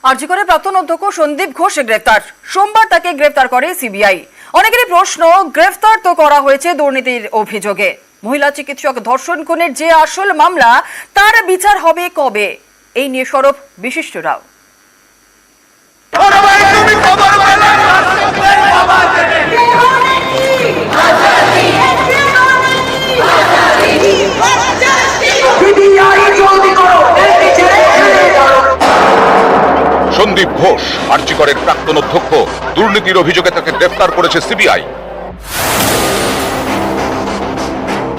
আরজি করে প্রাক্তন অধ্যক্ষ সন্দীপ ঘোষ গ্রেফতার। সোমবার তাকে গ্রেফতার করে সিবিআই। অনেকেরই প্রশ্ন, গ্রেফতার তো করা হয়েছে দুর্নীতির অভিযোগে। মহিলা চিকিৎসক ধর্ষণ খুনের যে আসল মামলা, তার বিচার হবে কবে? এই নিয়ে সরব বিশিষ্টরাও। সন্দীপ ঘোষ আরজি করের প্রাক্তন অধ্যক্ষ, দুর্নীতির অভিযোগে তাকে গ্রেফতার করেছে সিবিআই।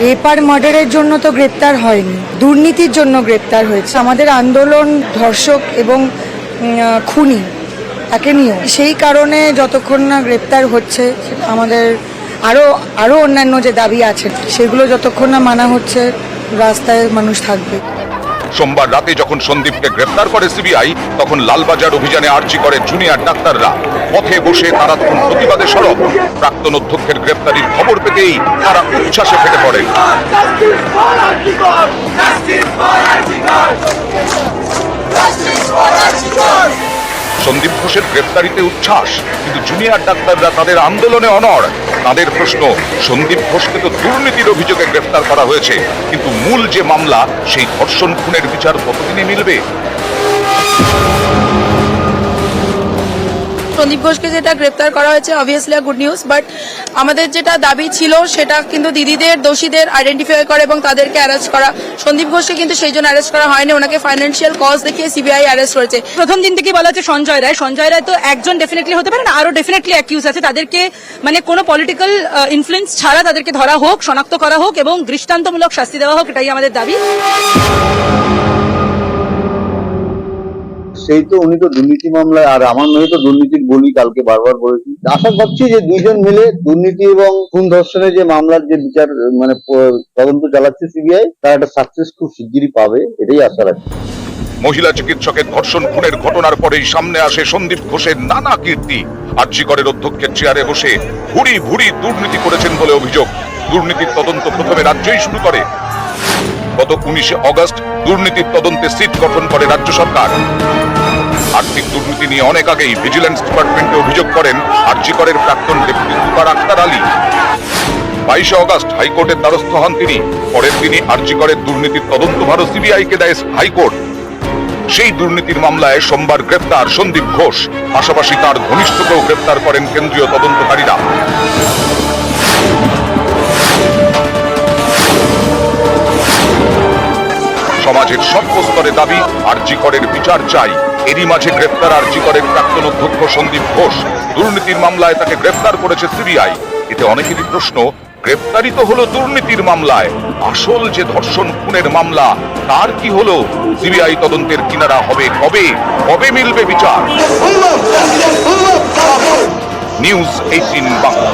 রেপার মার্ডারের জন্য তো গ্রেপ্তার হয়নি, দুর্নীতির জন্য গ্রেপ্তার হয়েছে। আমাদের আন্দোলন ধর্ষক এবং খুনি তাকে নিয়েও, সেই কারণে যতক্ষণ না গ্রেপ্তার হচ্ছে আমাদের আরো অন্যান্য যে দাবি আছে সেগুলো যতক্ষণ না মানা হচ্ছে, রাস্তায় মানুষ থাকবে। সোমবার রাতে যখন সন্দীপকে গ্রেফতার করে সিবিআই, তখন লালবাজার অভিযানে আরজি করে জুনিয়র ডাক্তাররা পথে বসে তারা তখন প্রতিবাদে সরব। প্রাক্তন অধ্যক্ষের গ্রেফতারির খবর পেতেই তারা উচ্ছ্বাসে ফেটে পড়ে। সন্দীপ ঘোষের গ্রেফতারিতে উচ্ছ্বাস, কিন্তু জুনিয়র ডাক্তাররা তাদের আন্দোলনে অনড়। তাদের প্রশ্ন, সন্দীপ ঘোষকে তো দুর্নীতির অভিযোগে গ্রেফতার করা হয়েছে, কিন্তু মূল যে মামলা, সেই ধর্ষণ খুনের বিচার কতদিনে মিলবে? সন্দীপ ঘোষকে যেটা গ্রেপ্তার করা হয়েছে অবভিয়াসলি গুড নিউজ, বাট আমাদের যেটা দাবি ছিল সেটা কিন্তু দিদিদের দোষীদের আইডেন্টিফাই করা এবং তাদেরকে অ্যারেস্ট করা। সন্দীপ ঘোষকে কিন্তু সেই জন্য অ্যারেস্ট করা হয়নি, ওনাকে ফাইন্যান্সিয়াল কজ দেখিয়ে সিবিআই অ্যারেস্ট করেছে। প্রথম দিন থেকে বলা হচ্ছে সঞ্জয় রায় তো একজন ডেফিনেটলি হতে পারে না, আরো ডেফিনেটলি অ্যাকিউজ আছে। তাদেরকে মানে কোনো পলিটিক্যাল ইনফ্লুয়েন্স ছাড়া তাদেরকে ধরা হোক, শনাক্ত করা হোক এবং দৃষ্টান্তমূলক শাস্তি দেওয়া হোক, এটাই আমাদের দাবি। সেই তো উনি তো দুর্নীতি মামলায়, আর আমার মেয়ে তো দুর্নীতির বলি কালকে বারবার বলেছি। আশা করছি যে দুইজন মিলে দুর্নীতি এবং খুন ধর্ষণের যে মামলার যে বিচার মানে তদন্ত চালাচ্ছে সিবিআই, তার একটা সাকসেস খুব শিগগিরই পাবে, এটাই আশা রাখছি। মহিলা চিকিৎসকের ধর্ষণ খুনের ঘটনার পরেই সামনে আসে সন্দীপ ঘোষের নানা কীর্তি। আরজি করের অধ্যক্ষের চেয়ারে বসে ভুরি ভুরি দুর্নীতি করেছেন বলে অভিযোগ। দুর্নীতির তদন্ত প্রথমে রাজ্যই শুরু করে। গত 19 অগস্ট দুর্নীতির তদন্তে সিট গঠন করে রাজ্য সরকার। আর্থিক দুর্নীতি নিয়ে অনেক আগেই ভিজিল্যান্স ডিপার্টমেন্টে অভিযোগ করেন আরজি করের প্রাক্তন deputy super Akhtar Ali. 22 August হাইকোর্টের দ্বারস্থ হন তিনি। পরের দিনই আরজি করের দুর্নীতির তদন্ত ভার সিবিআইকে দেয় হাইকোর্ট। সেই দুর্নীতির মামলায় সোমবার গ্রেপ্তার সন্দীপ ঘোষ, পাশাপাশি তার ঘনিষ্ঠকেও গ্রেপ্তার করেন কেন্দ্রীয় তদন্তকারীরা। সমাজের সব স্তরে দাবি, আরজি করের বিচার চাই। এরই মাঝে গ্রেপ্তার আরজি করের প্রাক্তন অধ্যক্ষ সন্দীপ ঘোষ। দুর্নীতির মামলায় তাকে গ্রেপ্তার করেছে সিবিআই। এতে অনেকেরই প্রশ্ন, গ্রেপ্তারি তো হলো দুর্নীতির মামলায়, আসল যে ধর্ষণ খুনের মামলা, তার কি হলো? সিবিআই তদন্তের কিনারা হবে কবে? কবে মিলবে বিচার? নিউজ 18 বাংলা।